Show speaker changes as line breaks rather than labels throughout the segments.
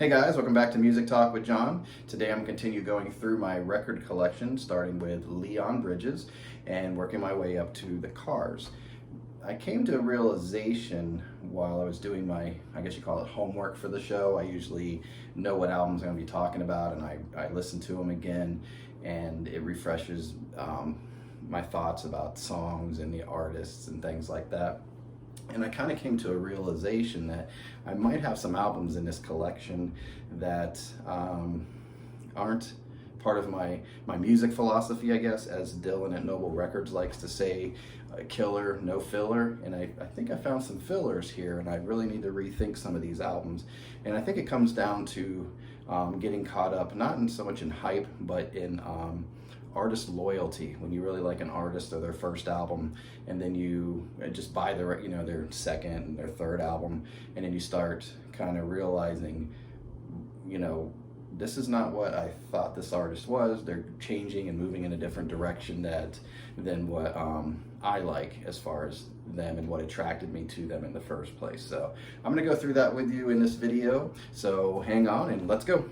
Hey guys, welcome back to Music Talk with John. Today I'm continue going through my record collection, starting with Leon Bridges and working my way up to the Cars. I came to a realization while I was doing my, I guess you call it homework for the show. I usually know what albums I'm going to be talking about, and I listen to them again, and it refreshes my thoughts about songs and the artists and things like that. And I kind of came to a realization that I might have some albums in this collection that aren't part of my music philosophy, I guess, as Dylan at Noble Records likes to say, killer, no filler. And I think I found some fillers here, and I really need to rethink some of these albums. And I think it comes down to getting caught up, not in so much in hype, but in artist loyalty. When you really like an artist or their first album, and then you just buy their their second and their third album, and then you start kind of realizing, this is not what I thought this artist was. They're changing and moving in a different direction than what I like as far as them and what attracted me to them in the first place. So I'm going to go through that with you in this video. So hang on and let's go.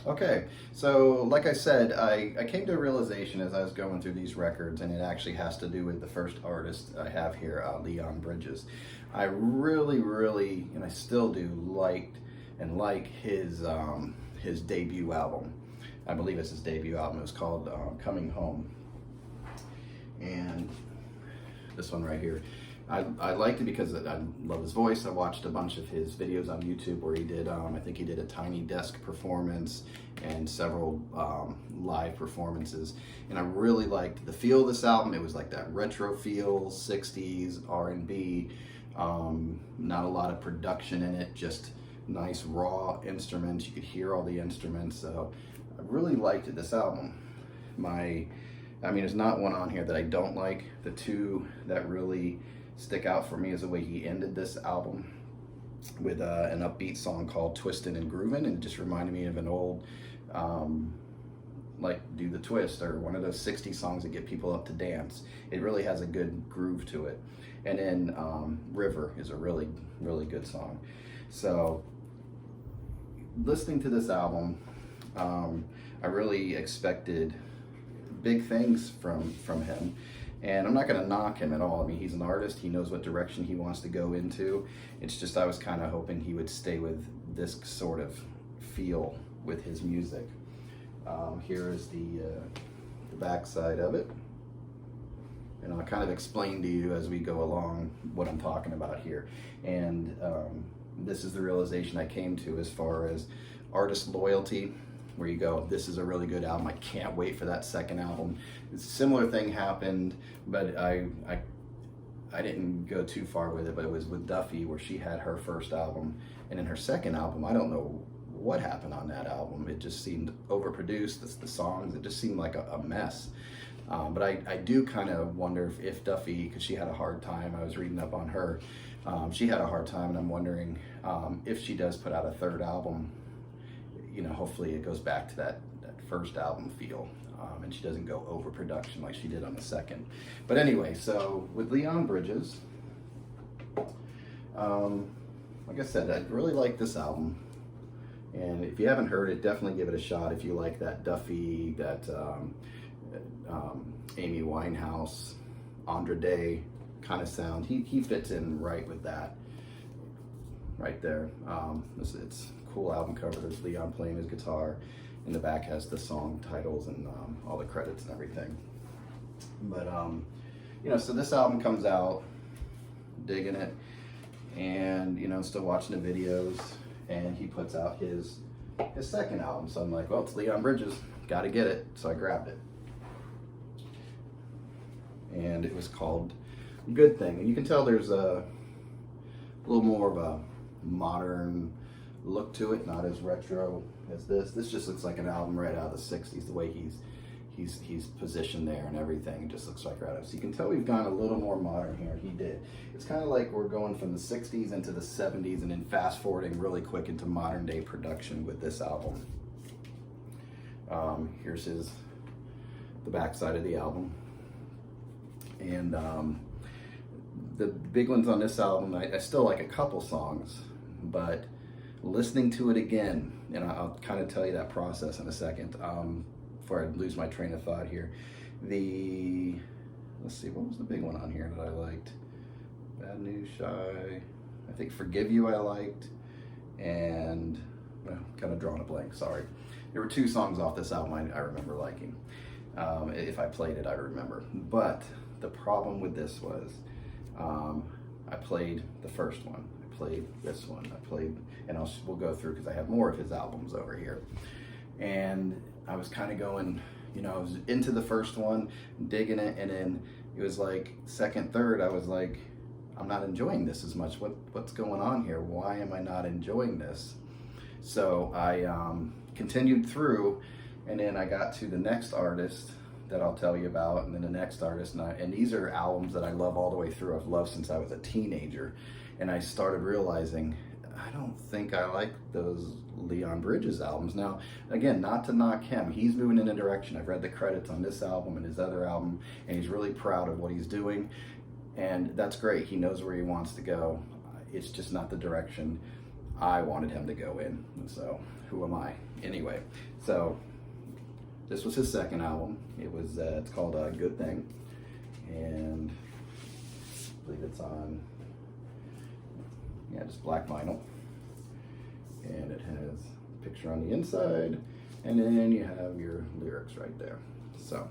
Okay, so like I said, I came to a realization as I was going through these records, and it actually has to do with the first artist I have here, Leon Bridges. I really, and I still do, like his debut album. I believe it's his debut album. It was called Coming Home. And this one right here, I liked it because I love his voice. I watched a bunch of his videos on YouTube where he did, I think he did a Tiny Desk performance and several live performances. And I really liked the feel of this album. It was like that retro feel, 60s R&B, not a lot of production in it, just nice raw instruments. You could hear all the instruments. So I really liked it, this album. There's not one on here that I don't like. The two that really stick out for me is the way he ended this album with an upbeat song called Twistin' and Groovin', and it just reminded me of an old like Do the Twist, or one of those 60s songs that get people up to dance. It really has a good groove to it. And then River is a really good song. So listening to this album, I really expected big things from him. And I'm not going to knock him at all. I mean, he's an artist. He knows what direction he wants to go into. It's just I was kind of hoping he would stay with this sort of feel with his music. Here is the back side of it. And I'll kind of explain to you as we go along what I'm talking about here. And this is the realization I came to as far as artist loyalty, where you go, this is a really good album. I can't wait for that second album. A similar thing happened, but I didn't go too far with it, but it was with Duffy, where she had her first album, and in her second album, I don't know what happened on that album. It just seemed overproduced. The songs, it just seemed like a mess. But I do kind of wonder if Duffy, because she had a hard time, I was reading up on her, she had a hard time, and I'm wondering if she does put out a third album, hopefully it goes back to that first album feel, and she doesn't go overproduction like she did on the second. But anyway, so with Leon Bridges, like I said, I really like this album. And if you haven't heard it, definitely give it a shot if you like that Duffy, that Amy Winehouse, Andra Day kind of sound. He fits in right with that, right there. It's a cool album cover. There's Leon playing his guitar. In the back has the song titles and all the credits and everything. But so this album comes out, digging it, and still watching the videos. And he puts out his second album. So I'm like, well, it's Leon Bridges, gotta get it. So I grabbed it. And it was called Good Thing. And you can tell there's a little more of a modern look to it, not as retro as this. This just looks like an album right out of the 60s, the way he's positioned there and everything. It just looks like right out. So you can tell we've gone a little more modern here. He did. It's kind of like we're going from the 60s into the 70s and then fast forwarding really quick into modern day production with this album. Here's his the back side of the album. And the big ones on this album, I still like a couple songs, but listening to it again, and I'll kind of tell you that process in a second, before I lose my train of thought here. Let's see, what was the big one on here that I liked? Bad News, Shy, I think Forgive You I liked, and, well, kind of drawing a blank, sorry. There were 2 songs off this album I remember liking. If I played it, I remember. But the problem with this was, I played the first one, I played this one, I played, and we'll go through because I have more of his albums over here. And I was kind of going, you know, I was into the first one, digging it, and then it was like second, third, I was like, I'm not enjoying this as much. What's going on here? Why am I not enjoying this? So I continued through, and then I got to the next artist that I'll tell you about, and then the next artist, and these are albums that I love all the way through. I've loved since I was a teenager, and I started realizing I don't think I like those Leon Bridges albums. Now, again, not to knock him, he's moving in a direction. I've read the credits on this album and his other album, and he's really proud of what he's doing, and that's great. He knows where he wants to go. It's just not the direction I wanted him to go in, and so who am I? Anyway, so this was his second album. It was it's called Good Thing, and I believe it's on, yeah, just black vinyl, and it has a picture on the inside, and then you have your lyrics right there. So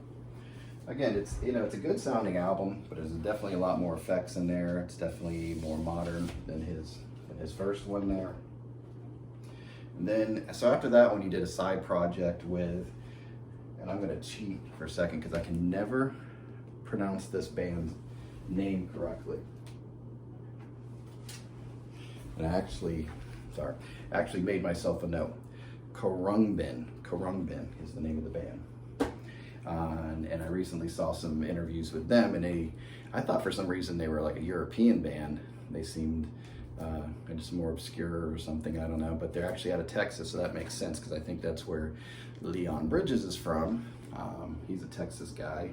again, it's, you know, it's a good sounding album, but there's definitely a lot more effects in there. It's definitely more modern than his first one there. And then, so after that one, he did a side project with, and I'm gonna cheat for a second because I can never pronounce this band's name correctly. And I actually made myself a note. Khruangbin is the name of the band. And I recently saw some interviews with them, and I thought for some reason they were like a European band. They seemed just more obscure or something, I don't know, but they're actually out of Texas, so that makes sense because I think that's where Leon Bridges is from. He's a Texas guy,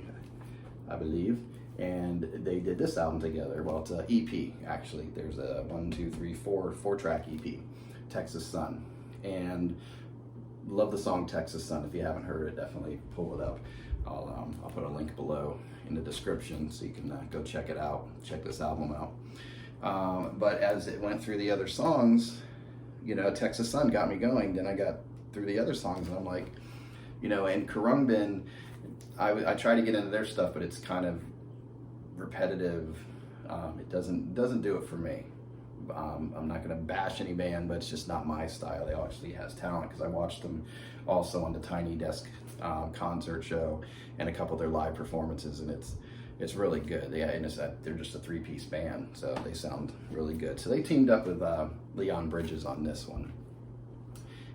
I believe, and they did this album together. Well, it's an EP, actually. There's a 4-track EP, Texas Sun, and love the song Texas Sun. If you haven't heard it, definitely pull it up. I'll put a link below in the description so you can go check it out, check this album out. But as it went through the other songs, you know, Texas Sun got me going. Then I got through the other songs, and I'm like, you know, and Khruangbin, I try to get into their stuff, but it's kind of repetitive. It doesn't do it for me. I'm not going to bash any band, but it's just not my style. They actually has talent because I watched them also on the Tiny Desk concert show and a couple of their live performances, and it's really good. They're just a 3-piece band, so they sound really good. So they teamed up with Leon Bridges on this one,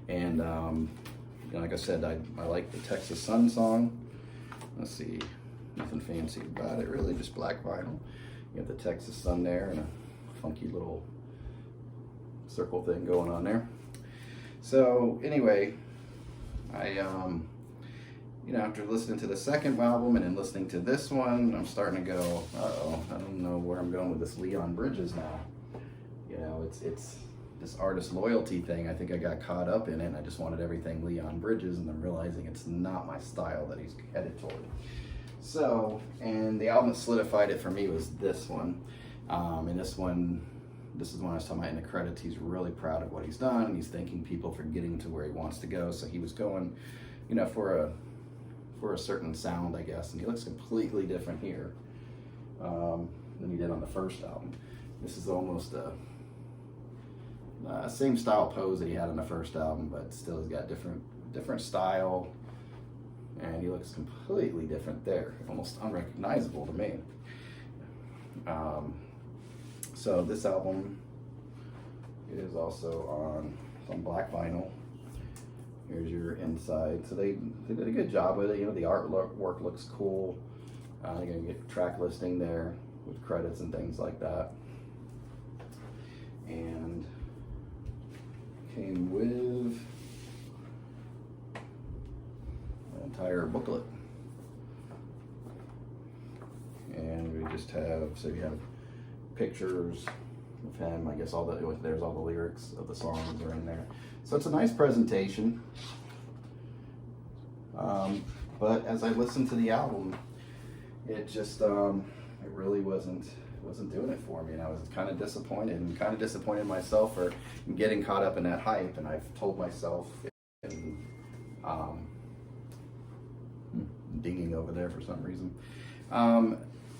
and you know, like I said, I like the Texas Sun song. Let's see, nothing fancy about it really, just black vinyl. You have the Texas Sun there and a funky little circle thing going on there. So anyway, you know, after listening to the second album and then listening to this one, I'm starting to go, uh-oh, I don't know where I'm going with this Leon Bridges now. You know, it's this artist loyalty thing. I think I got caught up in it, and I just wanted everything Leon Bridges, and I'm realizing it's not my style that he's headed toward. So, and the album that solidified it for me was this one. And this is one I was talking about in the credits. He's really proud of what he's done, and he's thanking people for getting to where he wants to go. So he was going, you know, for a certain sound, I guess, and he looks completely different here than he did on the first album. This is almost a same style pose that he had on the first album, but still he's got different style, and he looks completely different there, almost unrecognizable to me. So this album is also on black vinyl. Here's your inside. So they did a good job with it. You know, the artwork looks cool. You're gonna get track listing there with credits and things like that. And came with an entire booklet. just have, so you have pictures of him. I guess there's all the lyrics of the songs are in there. So it's a nice presentation. But as I listened to the album, it just it really wasn't doing it for me, and I was kind of disappointed, and kind of disappointed myself for getting caught up in that hype. And I've told myself, dinging over there for some reason.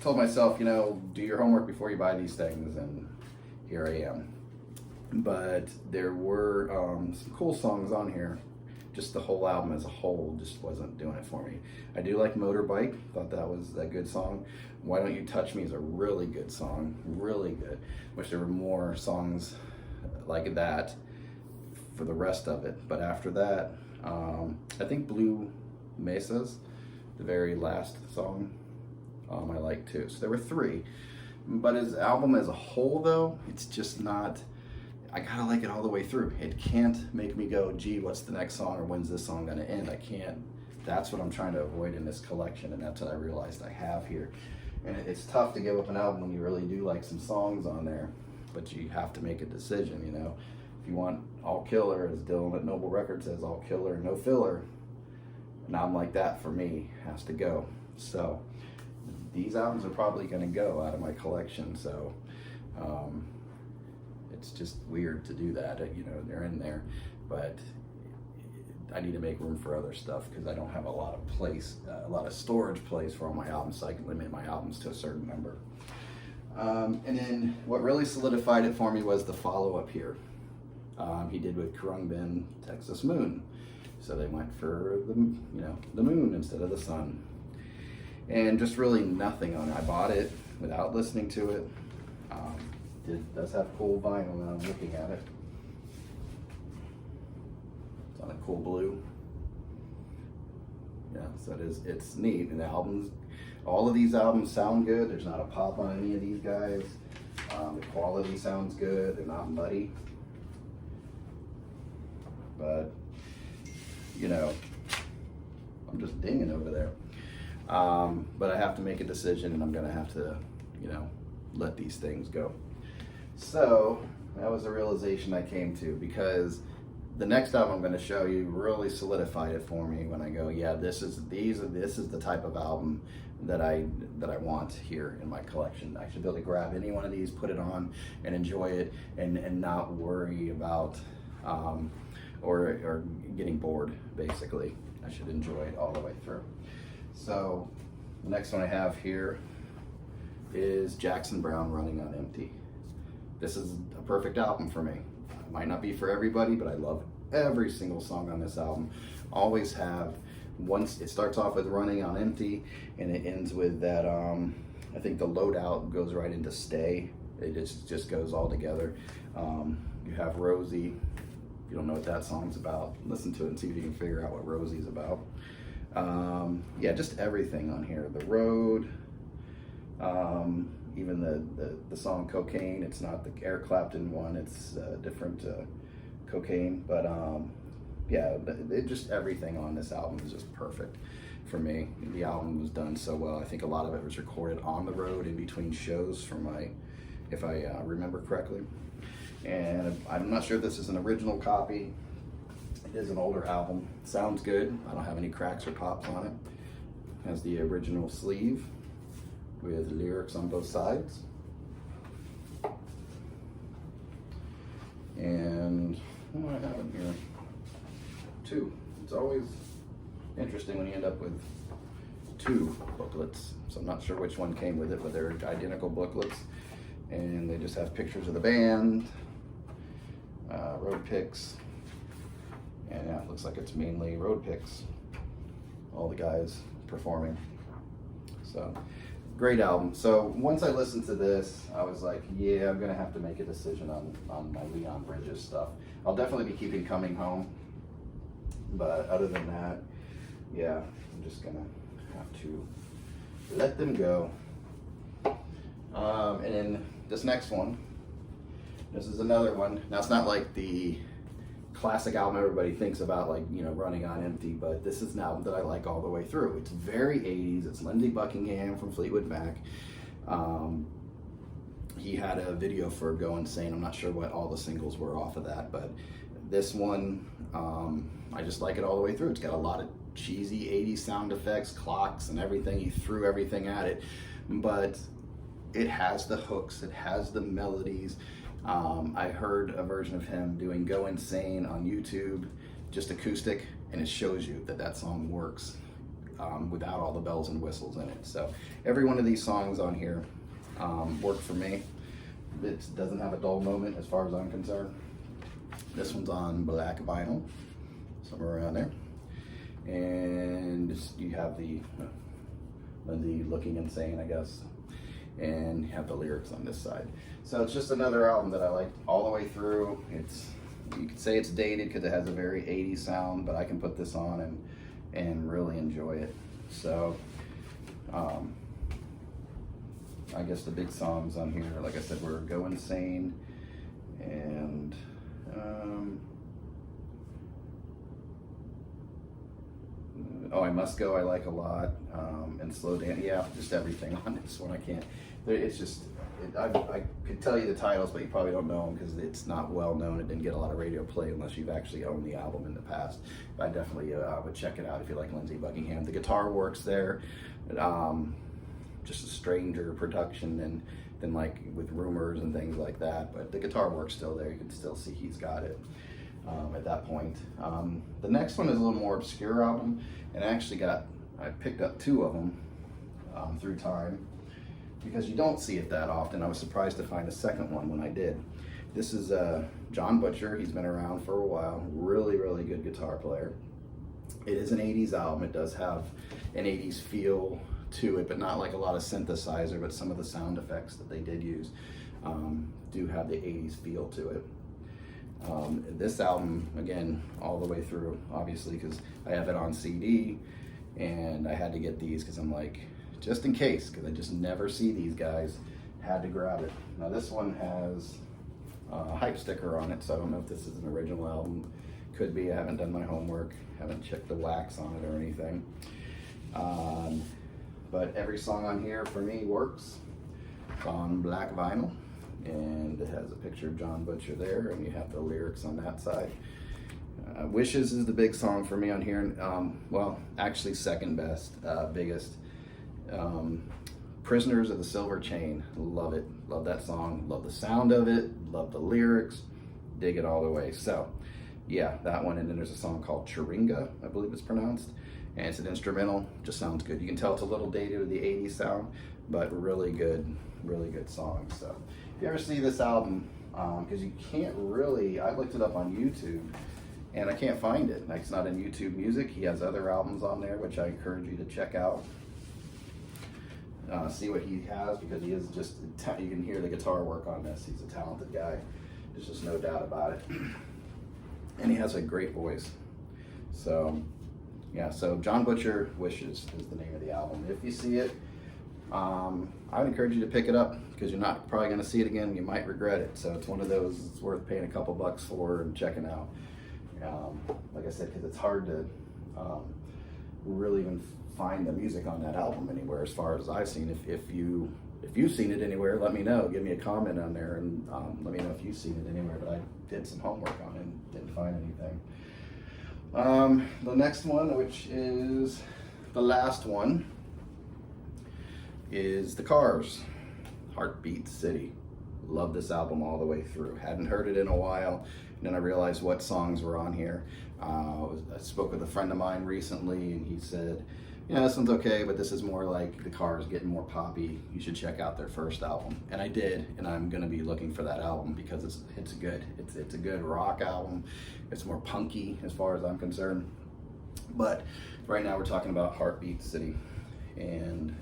Told myself, do your homework before you buy these things, and here I am. But there were some cool songs on here. Just the whole album as a whole just wasn't doing it for me. I do like Motorbike. Thought that was a good song. Why Don't You Touch Me is a really good song. Really good. Wish there were more songs like that for the rest of it. But after that, I think Blue Mesas, the very last song, I like too. So there were 3. But his album as a whole, though, it's just not... I gotta like it all the way through. It can't make me go, gee, what's the next song, or when's this song gonna end? I can't. That's what I'm trying to avoid in this collection, and that's what I realized I have here. And it's tough to give up an album when you really do like some songs on there, but you have to make a decision, If you want all killer, as Dylan at Noble Records says, all killer, no filler, an album like that for me has to go. So these albums are probably gonna go out of my collection, so it's just weird to do that, they're in there, but I need to make room for other stuff because I don't have a lot of storage place for all my albums, so I can limit my albums to a certain number. And then what really solidified it for me was the follow-up here. He did with Khruangbin, Texas Moon. So they went for the moon instead of the sun. And just really nothing on it. I bought it without listening to it. It does have cool vinyl now I'm looking at it. It's on a cool blue. Yeah, so it's neat. And the albums, all of these albums sound good. There's not a pop on any of these guys. The quality sounds good. They're not muddy. But, I'm just dinging over there. But I have to make a decision, and I'm gonna have to, let these things go. So that was a realization I came to, because the next album I'm going to show you really solidified it for me when I go, yeah, this is the type of album that I want here in my collection. I should be able to grab any one of these, put it on, and enjoy it, and not worry about or getting bored. Basically, I should enjoy it all the way through. So the next one I have here is Jackson Browne, Running on Empty. This is a perfect album for me. It might not be for everybody, but I love every single song on this album. Always have. Once it starts off with Running on Empty, and it ends with that, I think the Loadout goes right into Stay. It just goes all together. You have Rosie. If you don't know what that song's about, listen to it and see if you can figure out what Rosie's about. Yeah, just everything on here. The Road, even the song Cocaine. It's not the Eric Clapton one, it's different Cocaine, but yeah, just everything on this album is just perfect for me. The album was done so well. I think a lot of it was recorded on the road in between shows if I remember correctly. And I'm not sure if this is an original copy. It is an older album. Sounds good. I don't have any cracks or pops on it. Has the original sleeve with lyrics on both sides. And what do I have in here? 2. It's always interesting when you end up with 2 booklets. So I'm not sure which one came with it, but they're identical booklets. And they just have pictures of the band, road pics. And yeah, it looks like it's mainly road pics. All the guys performing. So, great album. So once I listened to this, I was like, yeah, I'm gonna have to make a decision on my Leon Bridges stuff. I'll definitely be keeping Coming Home. But other than that, yeah, I'm just gonna have to let them go. And then this next one, this is another one. Now it's not like the classic album everybody thinks about, like, Running on Empty, but this is an album that I like all the way through. It's very 80s. It's Lindsey Buckingham from Fleetwood Mac. He had a video for Go Insane. I'm not sure what all the singles were off of that, but this one, I just like it all the way through. It's got a lot of cheesy 80s sound effects, clocks and everything. He threw everything at it, but it has the hooks, it has the melodies. I heard a version of him doing Go Insane on YouTube, just acoustic, and it shows you that that song works without all the bells and whistles in it. So every one of these songs on here worked for me. It doesn't have a dull moment as far as I'm concerned. This one's on black vinyl, somewhere around there. And you have the Looking Insane, I guess. And you have the lyrics on this side. So it's just another album that I like all the way through. You could say it's dated because it has a very 80s sound, but I can put this on and really enjoy it. So I guess the big songs on here, like I said, were Go Insane and Oh, I Must Go, I like a lot, and Slow Down. Yeah, just everything on this one. I can't. It's just, I could tell you the titles, but you probably don't know them because it's not well known. It didn't get a lot of radio play unless you've actually owned the album in the past. But I definitely would check it out if you like Lindsey Buckingham. The guitar works there. Just a stranger production than like with Rumors and things like that. But the guitar works still there. You can still see he's got it. At that point. The next one is a little more obscure album, and I picked up two of them through time because you don't see it that often. I was surprised to find a second one when I did. This is John Butcher. He's been around for a while. Really, really good guitar player. It is an 80s album. It does have an 80s feel to it, but not like a lot of synthesizer, but some of the sound effects that they did use do have the 80s feel to it. This album, again, all the way through, obviously, because I have it on CD, and I had to get these because I'm like, just in case, because I just never see these guys, had to grab it. Now this one has a hype sticker on it, so I don't know if this is an original album. Could be. I haven't done my homework, haven't checked the wax on it or anything. But every song on here for me works. It's on black vinyl, and it has a picture of John Butcher there, and you have the lyrics on that side. Wishes is the big song for me on here. Well, actually second best, biggest. Prisoners of the Silver Chain, love it, love that song, love the sound of it, love the lyrics, dig it all the way. So yeah, that one. And then there's a song called Chiringa, I believe it's pronounced, and it's an instrumental, just sounds good. You can tell it's a little dated with the 80s sound, but really good song. So if you ever see this album, because you can't really, I looked it up on YouTube and I can't find it. Like, it's not in YouTube Music. He has other albums on there, which I encourage you to check out. See what he has, because he is just, you can hear the guitar work on this. He's a talented guy. There's just no doubt about it. And he has a great voice. So yeah, so John Butcher, Wishes is the name of the album. If you see it, I would encourage you to pick it up, because you're not probably going to see it again. You might regret it. So it's one of those it's worth paying a couple bucks for and checking out. Like I said, because it's hard to really even find the music on that album anywhere, as far as I've seen. If you've seen it anywhere, let me know. Give me a comment on there, and let me know if you've seen it anywhere. But I did some homework on it and didn't find anything. The next one, which is the last one, is The Cars, Heartbeat City. Love this album all the way through. Hadn't heard it in a while, and then I realized what songs were on here. I spoke with a friend of mine recently, and he said, yeah, this one's okay, but this is more like The Cars, getting more poppy. You should check out their first album. And I did, and I'm gonna be looking for that album, because it's good. It's a good rock album. It's more punky as far as I'm concerned. But right now we're talking about Heartbeat City. And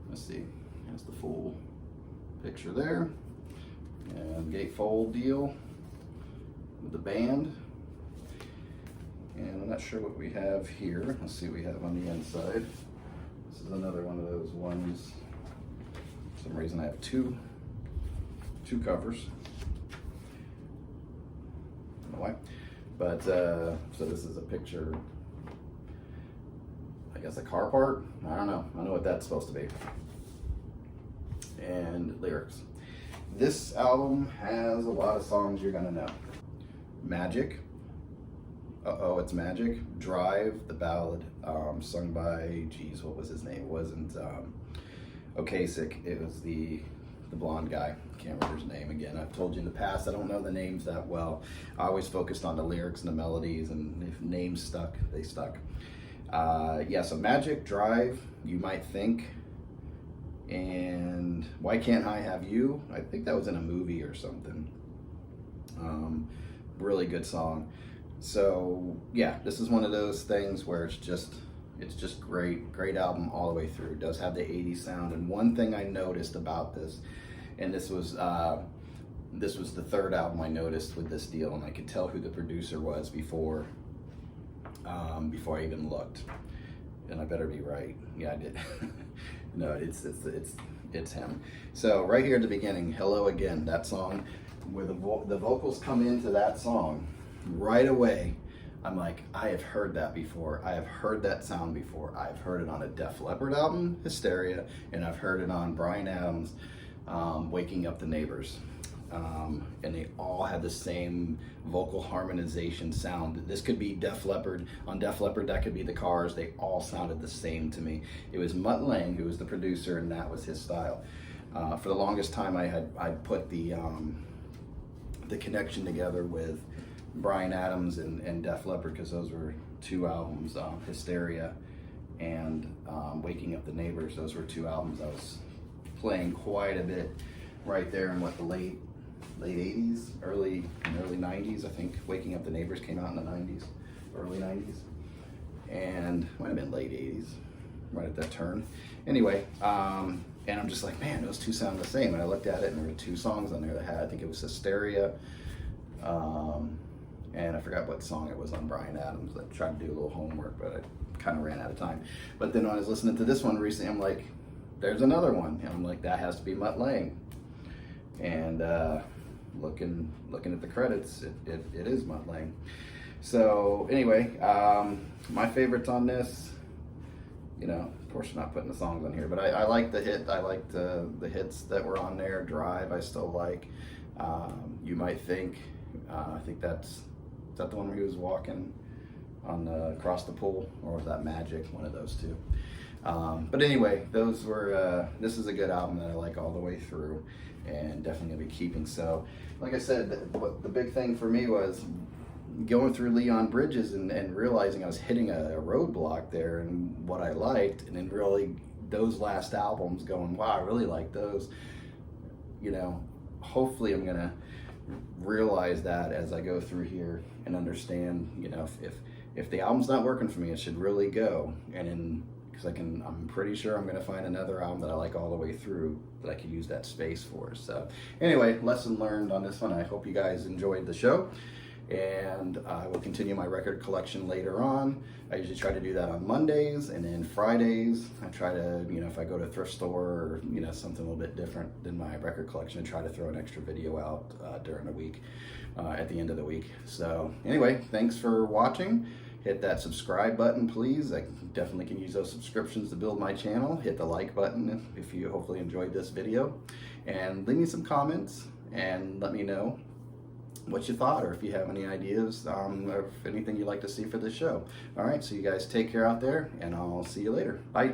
let's see, that's the full picture there. And gatefold deal with the band. And I'm not sure what we have here. Let's see what we have on the inside. This is another one of those ones. For some reason I have two covers. I don't know why. But so this is a picture, I guess a car part? I don't know what that's supposed to be. and lyrics. This album has a lot of songs you're gonna know. Magic, Uh-oh, It's Magic, Drive, the ballad, sung by, geez, what was his name? It wasn't Okasik, it was the blonde guy. Can't remember his name again. I've told you in the past, I don't know the names that well. I always focused on the lyrics and the melodies, and if names stuck, they stuck. Yeah, so Magic, Drive, You Might Think, and Why Can't I Have You? I think that was in a movie or something. Really good song. So yeah, this is one of those things where it's just great album all the way through. It does have the 80s sound, and one thing I noticed about this, and this was the third album I noticed with this deal, and I could tell who the producer was before I even looked, and I better be right. Yeah, I did. No, it's him. So right here at the beginning, Hello Again, that song, where the vocals come into that song, right away, I'm like, I have heard that before. I have heard that sound before. I've heard it on a Def Leppard album, Hysteria, and I've heard it on Bryan Adams' Waking Up the Neighbors. And they all had the same vocal harmonization sound. This could be Def Leppard. On Def Leppard, that could be the Cars. They all sounded the same to me. It was Mutt Lange who was the producer, and that was his style. For the longest time, I'd put the connection together with Bryan Adams and Def Leppard, because those were two albums, Hysteria and Waking Up the Neighbors. Those were two albums I was playing quite a bit right there in the late 80s, early 90s. I think Waking Up the Neighbors came out in the 90s, early 90s, and might have been late 80s, right at that turn. Anyway, and I'm just like, man, those two sound the same. And I looked at it, and there were two songs on there that had, I think it was Hysteria, and I forgot what song it was on Bryan Adams. I tried to do a little homework, but I kind of ran out of time. But then when I was listening to this one recently, I'm like, there's another one. And I'm like, that has to be Mutt Lange. And looking at the credits, it is Mutt Lange. So anyway, my favorites on this, you know, of course I'm not putting the songs on here, but I like the hit. I like the hits that were on there. Drive, I still like. You Might Think. I think is that the one where he was walking on across the pool, or was that Magic? One of those two. But anyway, those were. This is a good album that I like all the way through, and definitely gonna be keeping. So, like I said, the big thing for me was going through Leon Bridges and realizing I was hitting a roadblock there, and what I liked, and then really those last albums going, wow, I really like those. You know, hopefully I'm gonna realize that as I go through here and understand, you know, if the album's not working for me, it should really go. And then, because I'm pretty sure I'm gonna find another album that I like all the way through that I could use that space for. So anyway, lesson learned on this one. I hope you guys enjoyed the show, and I will continue my record collection later on. I usually try to do that on Mondays, and then Fridays I try to, you know, if I go to a thrift store or, you know, something a little bit different than my record collection, I try to throw an extra video out during the week, at the end of the week. So anyway, thanks for watching. Hit that subscribe button, please. I definitely can use those subscriptions to build my channel. Hit the like button if you hopefully enjoyed this video, and leave me some comments and let me know what you thought, or if you have any ideas, or if anything you'd like to see for this show. All right, so you guys take care out there, and I'll see you later. Bye.